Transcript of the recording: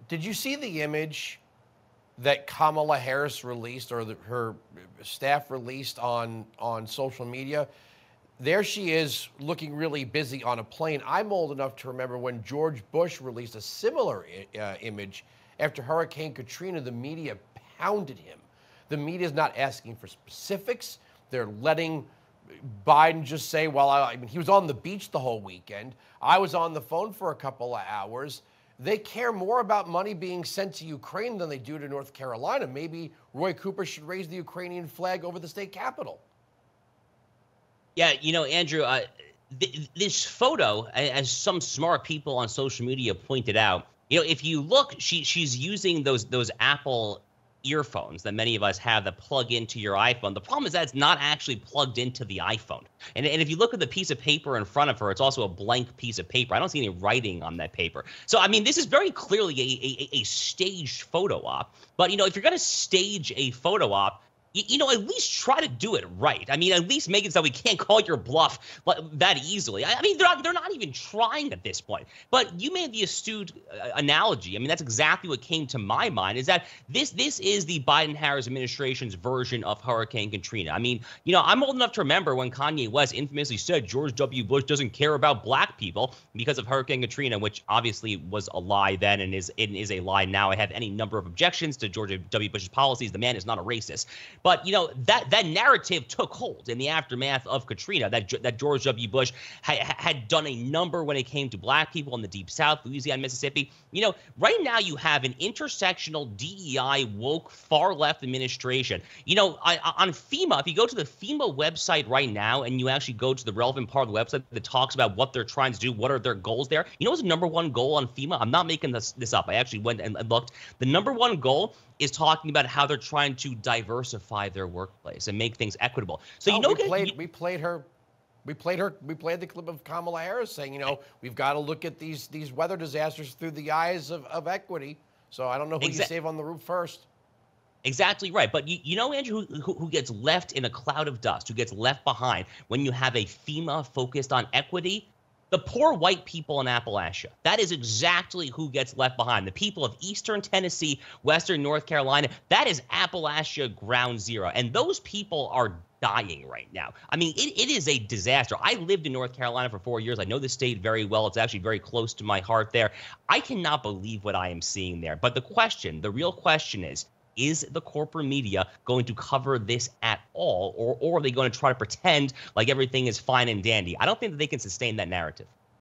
Did you see the image that Kamala Harris released, or her staff released on social media? There she is looking really busy on a plane. I'm old enough to remember when George Bush released a similar image after Hurricane Katrina. The media pounded him. The media is not asking for specifics. They're letting Biden just say, well, I mean, he was on the beach the whole weekend. I was on the phone for a couple of hours. They care more about money being sent to Ukraine than they do to North Carolina. Maybe Roy Cooper should raise the Ukrainian flag over the state capitol. Yeah, Andrew, this photo, as some smart people on social media pointed out, if you look, she's using those Apple earphones that many of us have that plug into your iPhone. The problem is that it's not actually plugged into the iPhone. And if you look at the piece of paper in front of her, it's also a blank piece of paper. I don't see any writing on that paper. So, I mean, this is very clearly a staged photo op. But, if you're going to stage a photo op, at least try to do it right. I mean, at least make it so we can't call your bluff that easily. I mean, they're not even trying at this point. But you made the astute analogy. I mean, that's exactly what came to my mind, is that this is the Biden-Harris administration's version of Hurricane Katrina. I mean, I'm old enough to remember when Kanye West infamously said George W. Bush doesn't care about black people because of Hurricane Katrina, which obviously was a lie then and is a lie now. I have any number of objections to George W. Bush's policies. The man is not a racist. But, that narrative took hold in the aftermath of Katrina, that George W. Bush had done a number when it came to black people in the Deep South, Louisiana, Mississippi. Right now you have an intersectional DEI woke far left administration. On FEMA, if you go to the FEMA website right now and you actually go to the relevant part of the website that talks about what they're trying to do, what are their goals there, what's the number one goal on FEMA? I'm not making this up. I actually went and looked. The number one goal is talking about how they're trying to diversify their workplace and make things equitable. So we played the clip of Kamala Harris saying, we've got to look at these weather disasters through the eyes of equity. So I don't know who you save on the roof first. Exactly right. But Andrew, who gets left in a cloud of dust, who gets left behind when you have a FEMA focused on equity? The poor white people in Appalachia. That is exactly who gets left behind. The people of Eastern Tennessee, Western North Carolina, that is Appalachia ground zero. And those people are dying right now. I mean, it is a disaster. I lived in North Carolina for 4 years. I know the state very well. It's actually very close to my heart there. I cannot believe what I am seeing there. But the real question is the corporate media going to cover this at all, or are they going to try to pretend like everything is fine and dandy? I don't think that they can sustain that narrative.